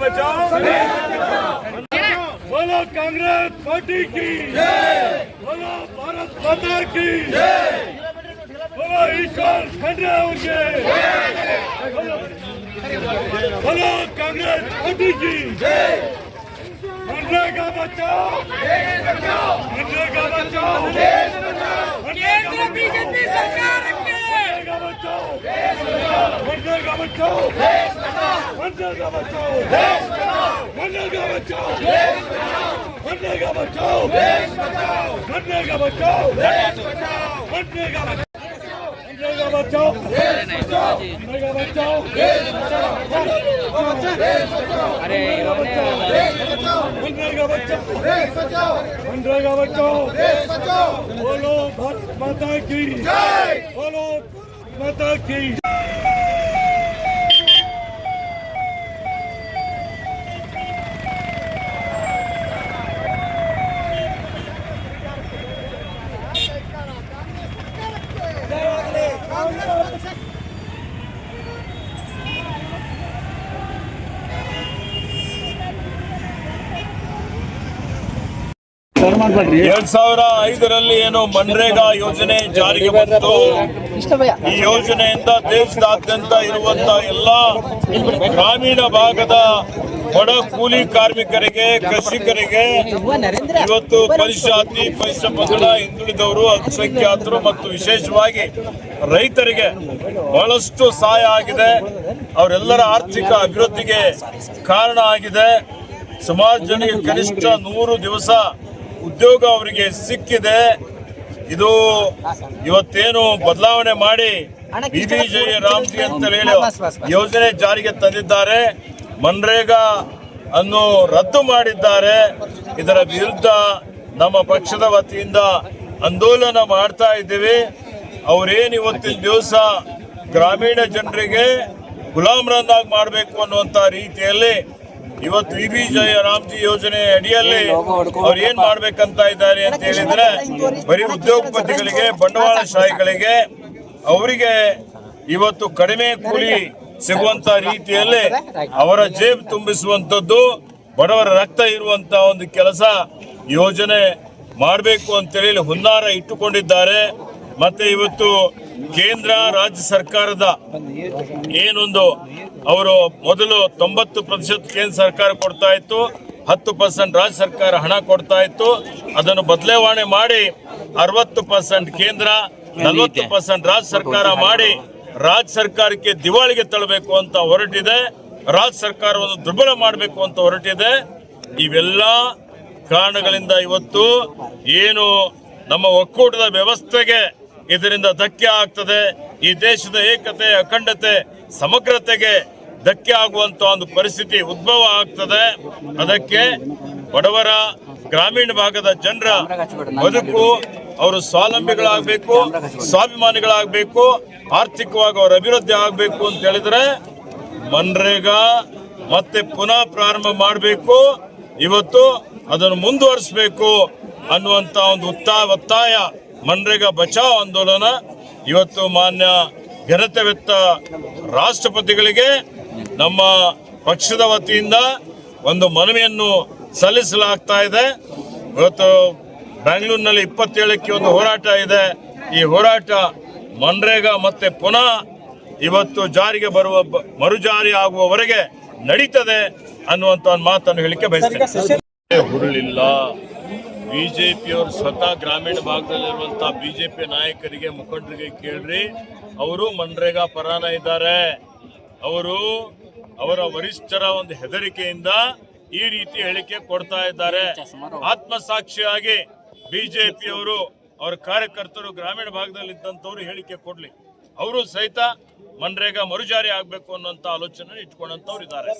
बचाओ बोलो कांग्रेस पार्टी की बोलो भारत माता की बोलो ईश्वर खंडे उनके बोलो कांग्रेस पार्टी की मनरेगा बचाओ मनरेगा बचाओ केंद्र बीजेपी सरकार मनरेगा बचाओ मनरेगा बचाओ मनरेगा बचाओ मनरेगा बचाओ मनरेगा बचाओ मनरेगा बचाओ मनरेगा बचाओ मनरेगा बचाओ मनरेगा बचाओ अरे मनरेगा बचाओ मनरेगा बचाओ बोलो भारत माता की बोलो भारत माता की ಎರಡ್ 2005 ಏನು ಮನ್ರೇಗಾ ಯೋಜನೆ ಜಾರಿಗೆ ಬಂತು. ಈ ಯೋಜನೆಯಿಂದ ದೇಶದಾದ್ಯಂತ ಇರುವಂತಹ ಎಲ್ಲಾ ಗ್ರಾಮೀಣ ಭಾಗದ ಬಡ ಕೂಲಿ ಕಾರ್ಮಿಕರಿಗೆ, ಕೃಷಿಕರಿಗೆ, ಇವತ್ತು ಪರಿಶಾತಿ, ಪರಿಶಿಷ್ಟ ಪಂಗಡ, ಹಿಂದುಳಿದವರು, ಅಲ್ಪಸಂಖ್ಯಾತರು ಮತ್ತು ವಿಶೇಷವಾಗಿ ರೈತರಿಗೆ ಬಹಳಷ್ಟು ಸಹಾಯ ಆಗಿದೆ. ಅವರೆಲ್ಲರ ಆರ್ಥಿಕ ಅಭಿವೃದ್ಧಿಗೆ ಕಾರಣ ಆಗಿದೆ. ಸುಮಾರು ಜನರಿಗೆ ಕನಿಷ್ಠ 100 ದಿವಸ ಉದ್ಯೋಗ ಅವರಿಗೆ ಸಿಕ್ಕಿದೆ. ಇದು ಇವತ್ತೇನು ಬದಲಾವಣೆ ಮಾಡಿ BBJ ರಾಮ್ಜಿ ಅಂತ ಹೇಳಿ ಯೋಜನೆ ಜಾರಿಗೆ ತಂದಿದ್ದಾರೆ. ಮನ್ರೇಗಾ ಅನ್ನು ರದ್ದು ಮಾಡಿದ್ದಾರೆ. ಇದರ ವಿರುದ್ಧ ನಮ್ಮ ಪಕ್ಷದ ವತಿಯಿಂದ ಆಂದೋಲನ ಮಾಡ್ತಾ ಇದ್ದೀವಿ. ಅವರೇನು ಇವತ್ತಿನ ದಿವಸ ಗ್ರಾಮೀಣ ಜನರಿಗೆ ಗುಲಾಮರನ್ನಾಗಿ ಮಾಡಬೇಕು ಅನ್ನುವಂತ ರೀತಿಯಲ್ಲಿ ಇವತ್ತು BBJ ರಾಮ್ಜಿ ಯೋಜನೆ ಅಡಿಯಲ್ಲಿ ಅವ್ರು ಏನ್ ಮಾಡ್ಬೇಕಂತ ಇದ್ದಾರೆ ಅಂತ ಹೇಳಿದ್ರೆ, ಬರೀ ಉದ್ಯೋಗಪತಿಗಳಿಗೆ, ಬಂಡವಾಳಶಾಹಿಗಳಿಗೆ, ಅವರಿಗೆ ಇವತ್ತು ಕಡಿಮೆ ಕೂಲಿ ಸಿಗುವಂತ ರೀತಿಯಲ್ಲಿ ಅವರ ಜೇಬು ತುಂಬಿಸುವಂತದ್ದು, ಬಡವರ ರಕ್ತ ಇರುವಂತ ಒಂದು ಕೆಲಸ ಯೋಜನೆ ಮಾಡಬೇಕು ಅಂತೇಳಿ ಹುನ್ನಾರ ಇಟ್ಟುಕೊಂಡಿದ್ದಾರೆ. ಮತ್ತೆ ಇವತ್ತು ಕೇಂದ್ರ ರಾಜ್ಯ ಸರ್ಕಾರದ ಏನೊಂದು ಅವರು ಮೊದಲು 90% ಕೇಂದ್ರ ಸರ್ಕಾರ ಕೊಡ್ತಾ ಇತ್ತು, 10% ರಾಜ್ಯ ಸರ್ಕಾರ ಹಣ ಕೊಡ್ತಾ ಇತ್ತು. ಅದನ್ನು ಬದಲಾವಣೆ ಮಾಡಿ 60% ಕೇಂದ್ರ, 40% ರಾಜ್ಯ ಸರ್ಕಾರ ಮಾಡಿ ರಾಜ್ಯ ಸರ್ಕಾರಕ್ಕೆ ದಿವಾಳಿಗೆ ತಳ್ಳಬೇಕು ಅಂತ ಹೊರಟಿದೆ. ರಾಜ್ಯ ಸರ್ಕಾರವನ್ನು ದುರ್ಬಲ ಮಾಡಬೇಕು ಅಂತ ಹೊರಟಿದೆ. ಇವೆಲ್ಲ ಕಾರಣಗಳಿಂದ ಇವತ್ತು ಏನು ನಮ್ಮ ಒಕ್ಕೂಟದ ವ್ಯವಸ್ಥೆಗೆ ಇದರಿಂದ ಧಕ್ಕೆ ಆಗ್ತದೆ. ಈ ದೇಶದ ಏಕತೆ, ಅಖಂಡತೆ, ಸಮಗ್ರತೆಗೆ ಧಕ್ಕೆ ಆಗುವಂತ ಒಂದು ಪರಿಸ್ಥಿತಿ ಉದ್ಭವ ಆಗ್ತದೆ. ಅದಕ್ಕೆ ಬಡವರ, ಗ್ರಾಮೀಣ ಭಾಗದ ಜನರ ಬದುಕು, ಅವರು ಸ್ವಾವಲಂಬಿಗಳಾಗಬೇಕು, ಸ್ವಾಭಿಮಾನಿಗಳಾಗಬೇಕು, ಆರ್ಥಿಕವಾಗಿ ಅವರ ಅಭಿವೃದ್ಧಿ ಆಗಬೇಕು ಅಂತ ಹೇಳಿದ್ರೆ ಮನ್ರೇಗಾ ಮತ್ತೆ ಪುನಃ ಪ್ರಾರಂಭ ಮಾಡಬೇಕು. ಇವತ್ತು ಅದನ್ನು ಮುಂದುವರಿಸಬೇಕು ಅನ್ನುವಂತ ಒಂದು ಒತ್ತಾಯ ಮನ್ರೇಗಾ ಬಚಾವ್ ಆಂದೋಲನ ಇವತ್ತು ಮಾನ್ಯ ಘನತೆವೆತ್ತ ರಾಷ್ಟ್ರಪತಿಗಳಿಗೆ ನಮ್ಮ ಪಕ್ಷದ ವತಿಯಿಂದ ಒಂದು ಮನವಿಯನ್ನು ಸಲ್ಲಿಸಲಾಗ್ತಾ ಇದೆ. ಇವತ್ತು ಬೆಂಗಳೂರಿನಲ್ಲಿ 27ಕ್ಕೆ ಒಂದು ಹೋರಾಟ ಇದೆ. ಈ ಹೋರಾಟ ಮನ್ರೇಗಾ ಮತ್ತೆ ಪುನಃ ಇವತ್ತು ಜಾರಿಗೆ ಬರುವ, ಮರುಜಾರಿ ಆಗುವವರೆಗೆ ನಡೀತದೆ ಅನ್ನುವಂತ ಒಂದು ಮಾತನ್ನು ಹೇಳಿಕೆ ಬಯಸ್ತೇನೆ. ಹುರುಳಿಲ್ಲ. ಬಿಜೆಪಿಯವರು ಸ್ವತಃ ಗ್ರಾಮೀಣ ಭಾಗದಲ್ಲಿರುವಂತಹ ಬಿಜೆಪಿ ನಾಯಕರಿಗೆ, ಮುಖಂಡರಿಗೆ ಕೇಳ್ರಿ, ಅವರು ಮನ್ರೇಗಾ ಪರಾನ ಇದ್ದಾರೆ. ಅವರು ಅವರ ವರಿಷ್ಠರ ಒಂದು ಹೆದರಿಕೆಯಿಂದ ಈ ರೀತಿ ಹೇಳಿಕೆ ಕೊಡ್ತಾ ಇದ್ದಾರೆ. ಆತ್ಮಸಾಕ್ಷಿಯಾಗಿ ಬಿಜೆಪಿಯವರು, ಅವರ ಕಾರ್ಯಕರ್ತರು ಗ್ರಾಮೀಣ ಭಾಗದಲ್ಲಿ ಇದ್ದಂಥವ್ರು ಹೇಳಿಕೆ ಕೊಡ್ಲಿ. ಅವರು ಸಹಿತ ಮನ್ರೇಗಾ ಮರುಜಾರಿ ಆಗಬೇಕು ಅನ್ನೋಂಥ ಆಲೋಚನೆ ಇಟ್ಕೊಂಡಂತವ್ರು ಇದ್ದಾರೆ.